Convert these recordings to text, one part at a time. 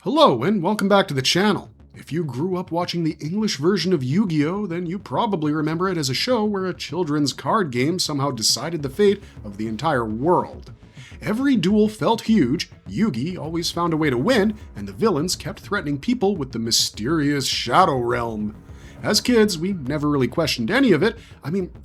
Hello and welcome back to the channel. If you grew up watching the English version of Yu-Gi-Oh, then you probably remember it as a show where a children's card game somehow decided the fate of the entire world. Every duel felt huge, Yugi always found a way to win, and the villains kept threatening people with the mysterious Shadow Realm. As kids, we never really questioned any of it.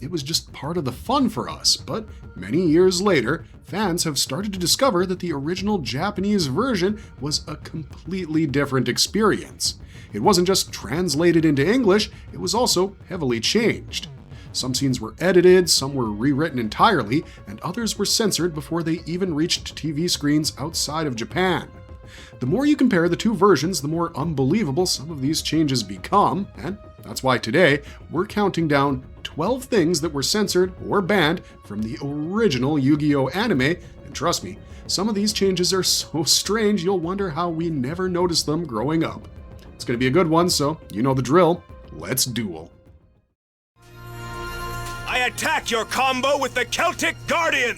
It was just part of the fun for us. But many years later, fans have started to discover that the original Japanese version was a completely different experience. It wasn't just translated into English, it was also heavily changed. Some scenes were edited, some were rewritten entirely, and others were censored before they even reached TV screens outside of Japan. The more you compare the two versions, the more unbelievable some of these changes become, and that's why today we're counting down 12 things that were censored or banned from the original Yu-Gi-Oh anime, and trust me, some of these changes are so strange you'll wonder how we never noticed them growing up. It's going to be a good one, so you know the drill. Let's duel. I attack your combo with the Celtic Guardian!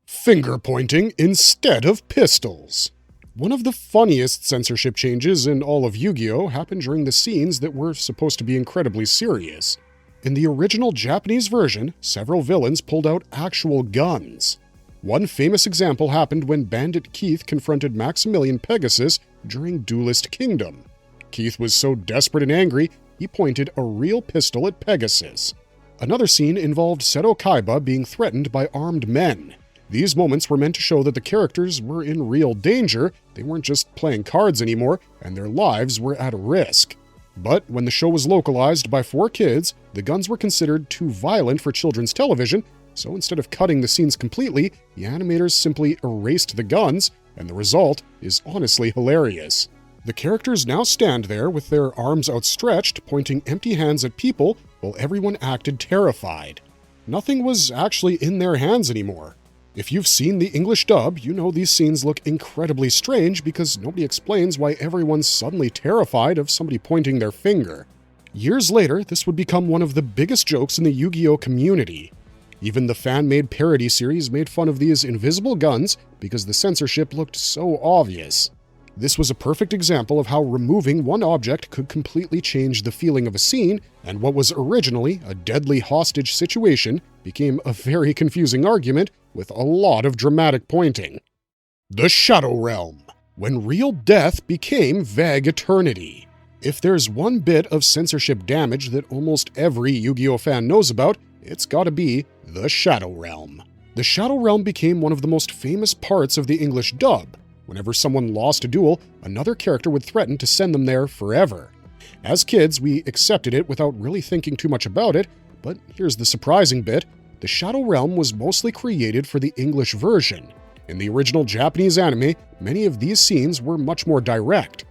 Finger pointing instead of pistols. One of the funniest censorship changes in all of Yu-Gi-Oh! Happened during the scenes that were supposed to be incredibly serious. In the original Japanese version, several villains pulled out actual guns. One famous example happened when Bandit Keith confronted Maximilian Pegasus during Duelist Kingdom. Keith was so desperate and angry, he pointed a real pistol at Pegasus. Another scene involved Seto Kaiba being threatened by armed men. These moments were meant to show that the characters were in real danger, they weren't just playing cards anymore, and their lives were at risk. But when the show was localized by 4 kids, the guns were considered too violent for children's television, so instead of cutting the scenes completely, the animators simply erased the guns, and the result is honestly hilarious. The characters now stand there with their arms outstretched, pointing empty hands at people, while everyone acted terrified. Nothing was actually in their hands anymore. If you've seen the English dub, you know these scenes look incredibly strange because nobody explains why everyone's suddenly terrified of somebody pointing their finger. Years later, this would become one of the biggest jokes in the Yu-Gi-Oh community. Even the fan-made parody series made fun of these invisible guns because the censorship looked so obvious. This was a perfect example of how removing one object could completely change the feeling of a scene, and what was originally a deadly hostage situation became a very confusing argument with a lot of dramatic pointing. The Shadow Realm, when real death became vague eternity. If there's one bit of censorship damage that almost every Yu-Gi-Oh fan knows about, it's gotta be the Shadow Realm. The Shadow Realm became one of the most famous parts of the English dub. Whenever someone lost a duel, another character would threaten to send them there forever. As kids, we accepted it without really thinking too much about it, but here's the surprising bit. The Shadow Realm was mostly created for the English version. In the original Japanese anime, many of these scenes were much more direct.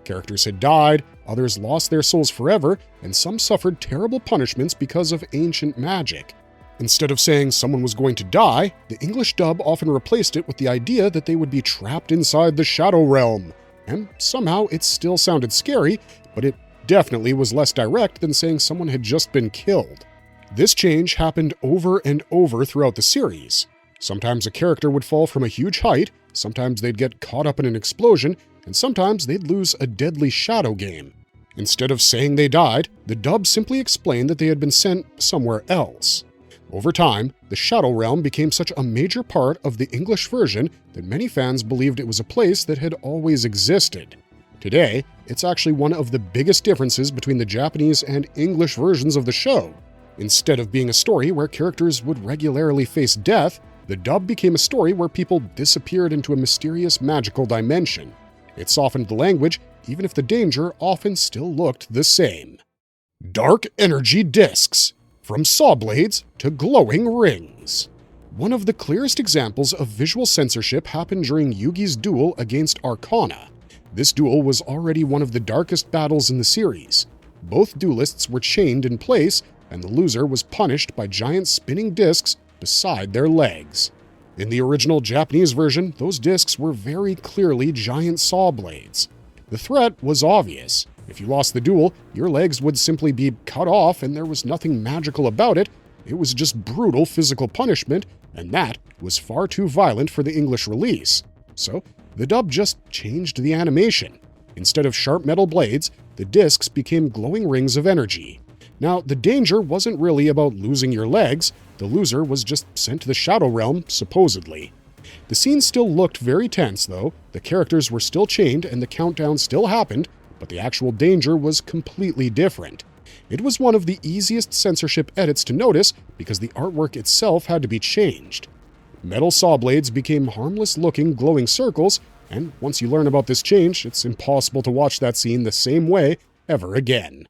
Characters had died, others lost their souls forever, and some suffered terrible punishments because of ancient magic. Instead of saying someone was going to die, the English dub often replaced it with the idea that they would be trapped inside the Shadow Realm. And somehow it still sounded scary, but it definitely was less direct than saying someone had just been killed. This change happened over and over throughout the series. Sometimes a character would fall from a huge height, sometimes they'd get caught up in an explosion, and sometimes they'd lose a deadly shadow game. Instead of saying they died, the dub simply explained that they had been sent somewhere else. Over time, the Shadow Realm became such a major part of the English version that many fans believed it was a place that had always existed. Today, it's actually one of the biggest differences between the Japanese and English versions of the show. Instead of being a story where characters would regularly face death, the dub became a story where people disappeared into a mysterious magical dimension. It softened the language, even if the danger often still looked the same. Dark Energy Discs. From saw blades to glowing rings. One of the clearest examples of visual censorship happened during Yugi's duel against Arcana. This duel was already one of the darkest battles in the series. Both duelists were chained in place, and the loser was punished by giant spinning discs beside their legs. In the original Japanese version, those discs were very clearly giant saw blades. The threat was obvious. If you lost the duel, your legs would simply be cut off and there was nothing magical about it. It was just brutal physical punishment, and that was far too violent for the English release. So The dub just changed the animation. Instead of sharp metal blades, the discs became glowing rings of energy. Now, the danger wasn't really about losing your legs. The loser was just sent to the Shadow Realm, supposedly. The scene still looked very tense, though. The characters were still chained and the countdown still happened, but the actual danger was completely different. It was one of the easiest censorship edits to notice because the artwork itself had to be changed. Metal saw blades became harmless-looking glowing circles, and once you learn about this change, it's impossible to watch that scene the same way ever again.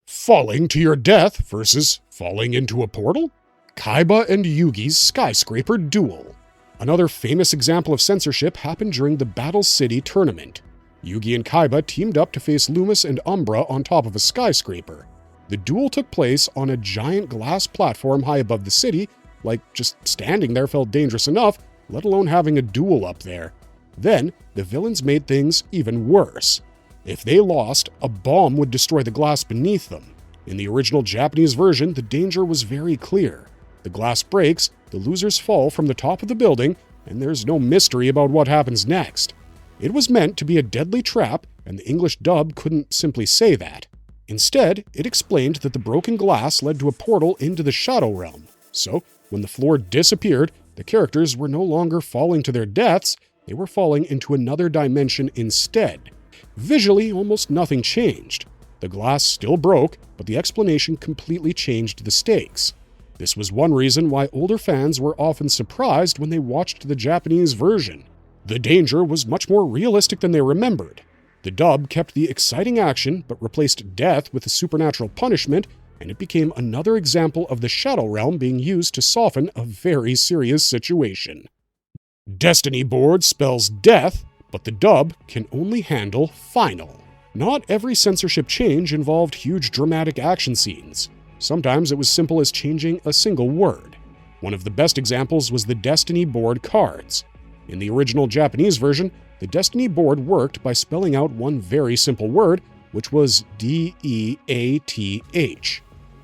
Falling to your death versus falling into a portal? Kaiba and Yugi's skyscraper duel. Another famous example of censorship happened during the Battle City tournament. Yugi and Kaiba teamed up to face Loomis and Umbra on top of a skyscraper. The duel took place on a giant glass platform high above the city. Like, just standing there felt dangerous enough, let alone having a duel up there. Then, the villains made things even worse. If they lost, a bomb would destroy the glass beneath them. In the original Japanese version, the danger was very clear. The glass breaks, the losers fall from the top of the building, and there's no mystery about what happens next. It was meant to be a deadly trap, and the English dub couldn't simply say that. Instead, it explained that the broken glass led to a portal into the Shadow Realm. So, when the floor disappeared, the characters were no longer falling to their deaths, they were falling into another dimension instead. Visually, almost nothing changed. The glass still broke, but the explanation completely changed the stakes. This was one reason why older fans were often surprised when they watched the Japanese version. The danger was much more realistic than they remembered. The dub kept the exciting action, but replaced death with a supernatural punishment, and it became another example of the Shadow Realm being used to soften a very serious situation. Destiny Board spells death, but the dub can only handle final. Not every censorship change involved huge dramatic action scenes. Sometimes it was simple as changing a single word. One of the best examples was the Destiny Board cards. In the original Japanese version, the Destiny Board worked by spelling out one very simple word, which was D-E-A-T-H.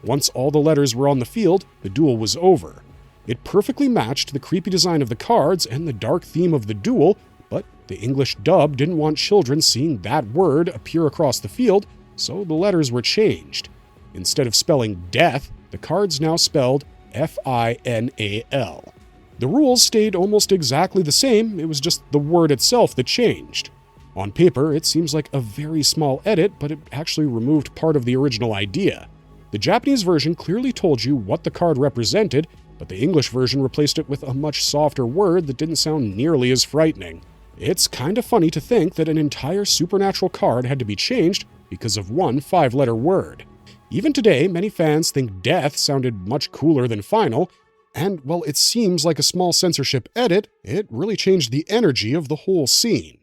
Once all the letters were on the field, the duel was over. It perfectly matched the creepy design of the cards and the dark theme of the duel, but the English dub didn't want children seeing that word appear across the field, so the letters were changed. Instead of spelling death, the cards now spelled F-I-N-A-L. The rules stayed almost exactly the same, it was just the word itself that changed. On paper, it seems like a very small edit, but it actually removed part of the original idea. The Japanese version clearly told you what the card represented, but the English version replaced it with a much softer word that didn't sound nearly as frightening. It's kinda funny to think that an entire supernatural card had to be changed because of one 5-letter word. Even today, many fans think death sounded much cooler than final, and while it seems like a small censorship edit, it really changed the energy of the whole scene.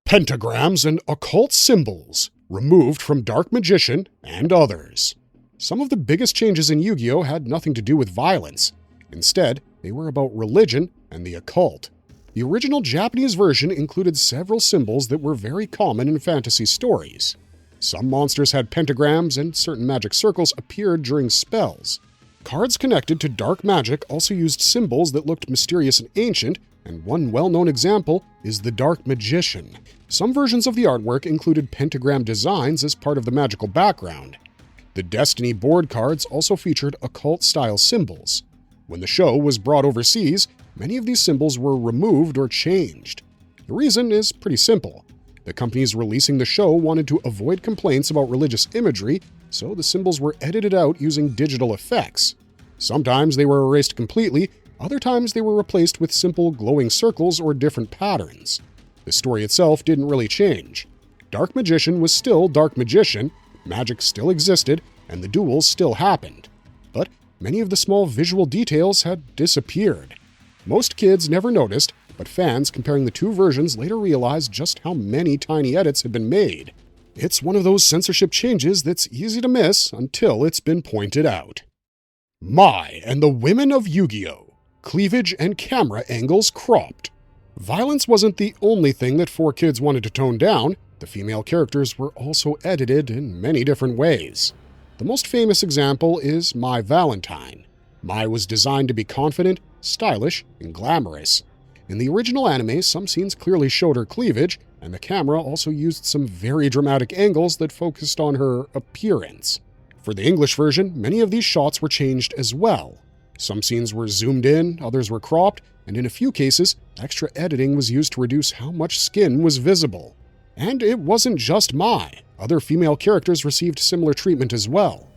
Pentagrams and occult symbols, removed from Dark Magician and others. Some of the biggest changes in Yu-Gi-Oh! Had nothing to do with violence. Instead, they were about religion and the occult. The original Japanese version included several symbols that were very common in fantasy stories. Some monsters had pentagrams, and certain magic circles appeared during spells. Cards connected to dark magic also used symbols that looked mysterious and ancient, and one well-known example is the Dark Magician. Some versions of the artwork included pentagram designs as part of the magical background. The Destiny board cards also featured occult-style symbols. When the show was brought overseas, many of these symbols were removed or changed. The reason is pretty simple. The companies releasing the show wanted to avoid complaints about religious imagery, so the symbols were edited out using digital effects. Sometimes they were erased completely, other times they were replaced with simple glowing circles or different patterns. The story itself didn't really change. Dark Magician was still Dark Magician, magic still existed, and the duels still happened. But many of the small visual details had disappeared. Most kids never noticed, but fans comparing the two versions later realized just how many tiny edits had been made. It's one of those censorship changes that's easy to miss until it's been pointed out. Mai and the Women of Yu-Gi-Oh! Cleavage and camera angles cropped. Violence wasn't the only thing that 4Kids wanted to tone down. The female characters were also edited in many different ways. The most famous example is Mai Valentine. Mai was designed to be confident, stylish, and glamorous. In the original anime, some scenes clearly showed her cleavage, and the camera also used some very dramatic angles that focused on her appearance. For the English version, many of these shots were changed as well. Some scenes were zoomed in, others were cropped, and in a few cases, extra editing was used to reduce how much skin was visible. And it wasn't just Mai. Other female characters received similar treatment as well.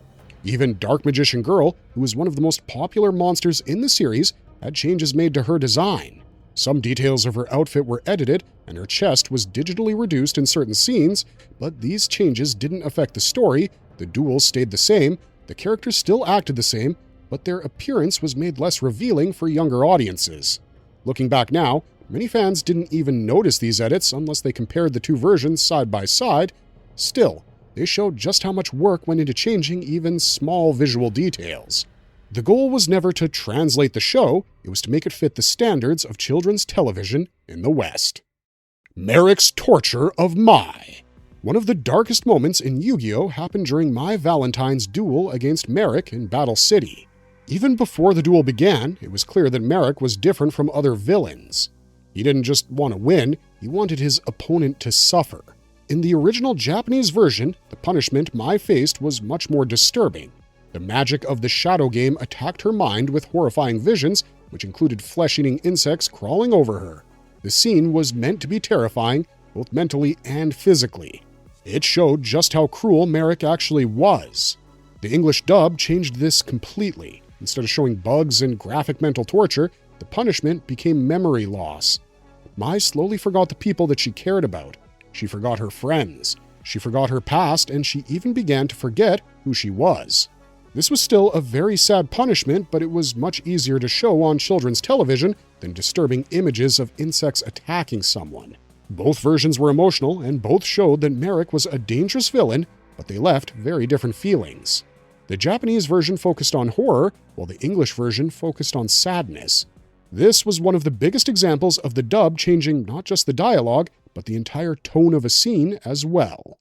Even Dark Magician Girl, who was one of the most popular monsters in the series, had changes made to her design. Some details of her outfit were edited, and her chest was digitally reduced in certain scenes, but these changes didn't affect the story, the duels stayed the same, the characters still acted the same, but their appearance was made less revealing for younger audiences. Looking back now, many fans didn't even notice these edits unless they compared the two versions side by side. Still, they showed just how much work went into changing even small visual details. The goal was never to translate the show, it was to make it fit the standards of children's television in the West. Merrick's torture of Mai. One of the darkest moments in Yu-Gi-Oh! Happened during Mai Valentine's duel against Merrick in Battle City. Even before the duel began, it was clear that Merrick was different from other villains. He didn't just want to win, he wanted his opponent to suffer. In the original Japanese version, the punishment Mai faced was much more disturbing. The magic of the shadow game attacked her mind with horrifying visions, which included flesh-eating insects crawling over her. The scene was meant to be terrifying, both mentally and physically. It showed just how cruel Merrick actually was. The English dub changed this completely. Instead of showing bugs and graphic mental torture, the punishment became memory loss. Mai slowly forgot the people that she cared about. She forgot her friends. She forgot her past, and she even began to forget who she was. This was still a very sad punishment, but it was much easier to show on children's television than disturbing images of insects attacking someone. Both versions were emotional, and both showed that Merrick was a dangerous villain, but they left very different feelings. The Japanese version focused on horror, while the English version focused on sadness. This was one of the biggest examples of the dub changing not just the dialogue, but the entire tone of a scene as well.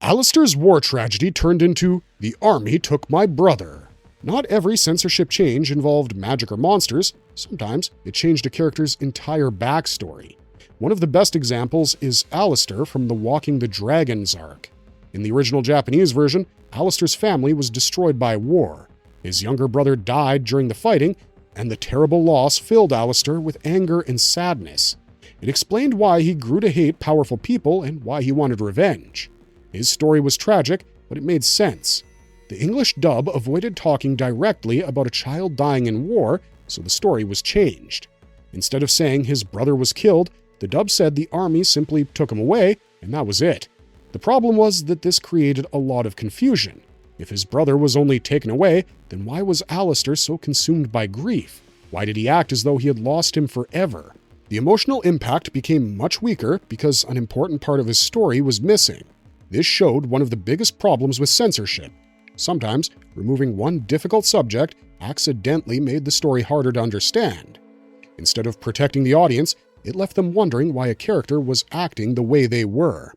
Alistair's war tragedy turned into "The Army Took My Brother." Not every censorship change involved magic or monsters. Sometimes it changed a character's entire backstory. One of the best examples is Alistair from the Walking the Dragons arc. In the original Japanese version, Alistair's family was destroyed by war. His younger brother died during the fighting, and the terrible loss filled Alistair with anger and sadness. It explained why he grew to hate powerful people and why he wanted revenge. His story was tragic, but it made sense. The English dub avoided talking directly about a child dying in war, so the story was changed. Instead of saying his brother was killed, the dub said the army simply took him away, and that was it. The problem was that this created a lot of confusion. If his brother was only taken away, then why was Alistair so consumed by grief? Why did he act as though he had lost him forever? The emotional impact became much weaker because an important part of his story was missing. This showed one of the biggest problems with censorship. Sometimes, removing one difficult subject accidentally made the story harder to understand. Instead of protecting the audience, it left them wondering why a character was acting the way they were.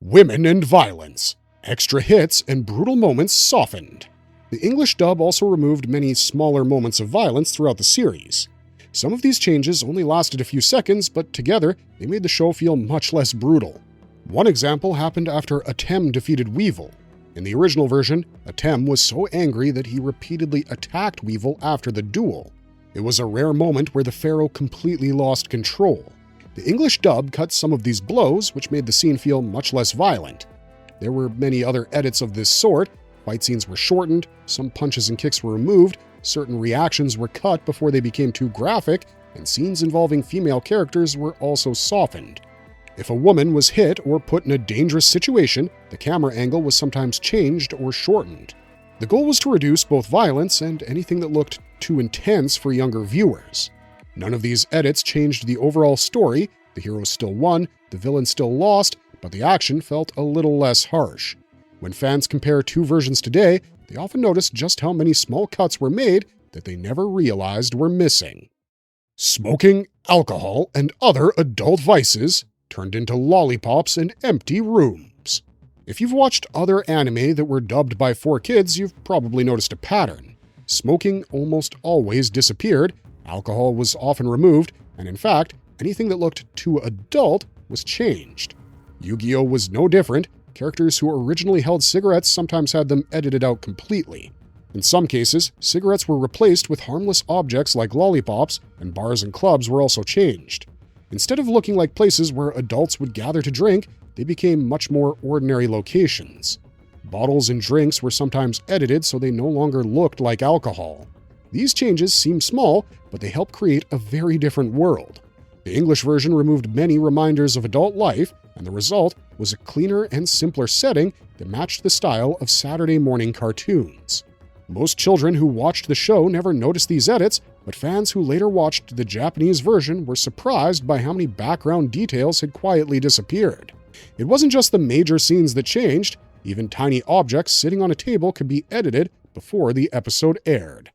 Women and violence. Extra hits and brutal moments softened. The English dub also removed many smaller moments of violence throughout the series. Some of these changes only lasted a few seconds, but together they made the show feel much less brutal. One example happened after Atem defeated Weevil. In the original version, Atem was so angry that he repeatedly attacked Weevil after the duel. It was a rare moment where the pharaoh completely lost control. The English dub cut some of these blows, which made the scene feel much less violent. There were many other edits of this sort. Fight scenes were shortened, some punches and kicks were removed, certain reactions were cut before they became too graphic, and scenes involving female characters were also softened. If a woman was hit or put in a dangerous situation, the camera angle was sometimes changed or shortened. The goal was to reduce both violence and anything that looked too intense for younger viewers. None of these edits changed the overall story. The hero still won, the villain still lost, but the action felt a little less harsh. When fans compare two versions today, they often notice just how many small cuts were made that they never realized were missing. Smoking, alcohol, and other adult vices turned into lollipops and empty rooms. If you've watched other anime that were dubbed by 4Kids, you've probably noticed a pattern. Smoking almost always disappeared, alcohol was often removed, and in fact, anything that looked too adult was changed. Yu-Gi-Oh! Was no different. Characters who originally held cigarettes sometimes had them edited out completely. In some cases, cigarettes were replaced with harmless objects like lollipops, and bars and clubs were also changed. Instead of looking like places where adults would gather to drink, they became much more ordinary locations. Bottles and drinks were sometimes edited so they no longer looked like alcohol. These changes seem small, but they help create a very different world. The English version removed many reminders of adult life, and the result was a cleaner and simpler setting that matched the style of Saturday morning cartoons. Most children who watched the show never noticed these edits, but fans who later watched the Japanese version were surprised by how many background details had quietly disappeared. It wasn't just the major scenes that changed, even tiny objects sitting on a table could be edited before the episode aired.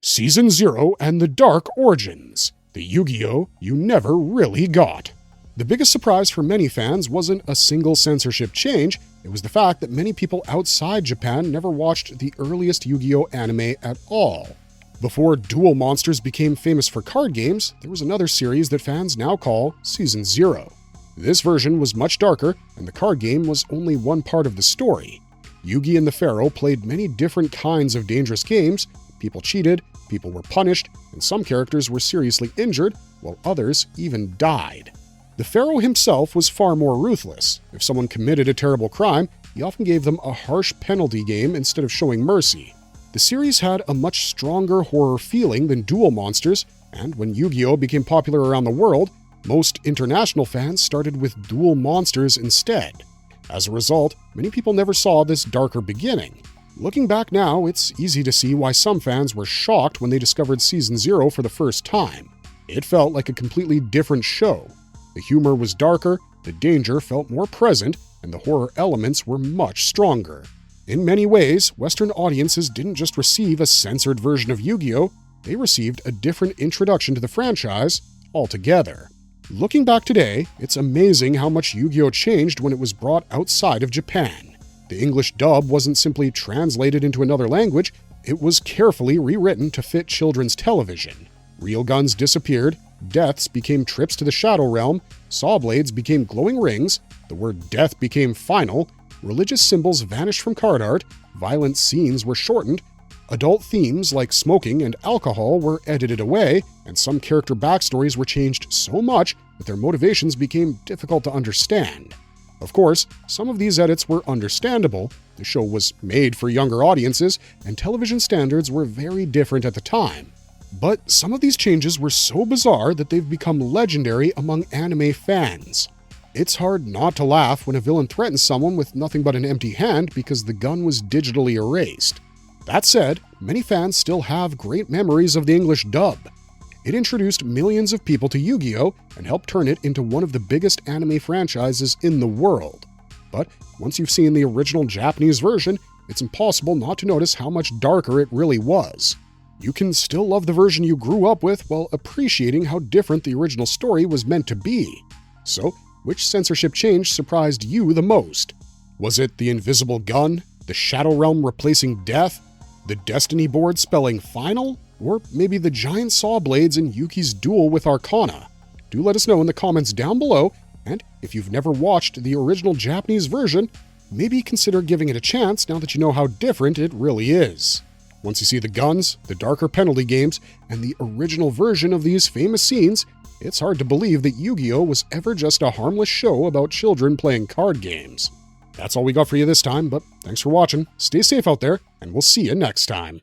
Season 0 and the Dark Origins, the Yu-Gi-Oh! You never really got. The biggest surprise for many fans wasn't a single censorship change, it was the fact that many people outside Japan never watched the earliest Yu-Gi-Oh! Anime at all. Before Duel Monsters became famous for card games, there was another series that fans now call Season 0. This version was much darker, and the card game was only one part of the story. Yugi and the Pharaoh played many different kinds of dangerous games. People cheated, people were punished, and some characters were seriously injured, while others even died. The Pharaoh himself was far more ruthless. If someone committed a terrible crime, he often gave them a harsh penalty game instead of showing mercy. The series had a much stronger horror feeling than Duel Monsters, and when Yu-Gi-Oh! Became popular around the world, most international fans started with Duel Monsters instead. As a result, many people never saw this darker beginning. Looking back now, it's easy to see why some fans were shocked when they discovered Season 0 for the first time. It felt like a completely different show. The humor was darker, the danger felt more present, and the horror elements were much stronger. In many ways, Western audiences didn't just receive a censored version of Yu-Gi-Oh!, they received a different introduction to the franchise altogether. Looking back today, it's amazing how much Yu-Gi-Oh! Changed when it was brought outside of Japan. The English dub wasn't simply translated into another language, it was carefully rewritten to fit children's television. Real guns disappeared, deaths became trips to the Shadow Realm, saw blades became glowing rings, the word death became final, religious symbols vanished from card art, violent scenes were shortened, adult themes like smoking and alcohol were edited away, and some character backstories were changed so much that their motivations became difficult to understand. Of course, some of these edits were understandable. The show was made for younger audiences, and television standards were very different at the time. But some of these changes were so bizarre that they've become legendary among anime fans. It's hard not to laugh when a villain threatens someone with nothing but an empty hand because the gun was digitally erased. That said, many fans still have great memories of the English dub. It introduced millions of people to Yu-Gi-Oh! And helped turn it into one of the biggest anime franchises in the world. But once you've seen the original Japanese version, it's impossible not to notice how much darker it really was. You can still love the version you grew up with while appreciating how different the original story was meant to be. So, which censorship change surprised you the most? Was it the invisible gun, the Shadow Realm replacing death, the Destiny board spelling final, or maybe the giant saw blades in Yuki's duel with Arcana? Do let us know in the comments down below, and if you've never watched the original Japanese version, maybe consider giving it a chance now that you know how different it really is. Once you see the guns, the darker penalty games, and the original version of these famous scenes, it's hard to believe that Yu-Gi-Oh! Was ever just a harmless show about children playing card games. That's all we got for you this time, but thanks for watching, stay safe out there, and we'll see you next time.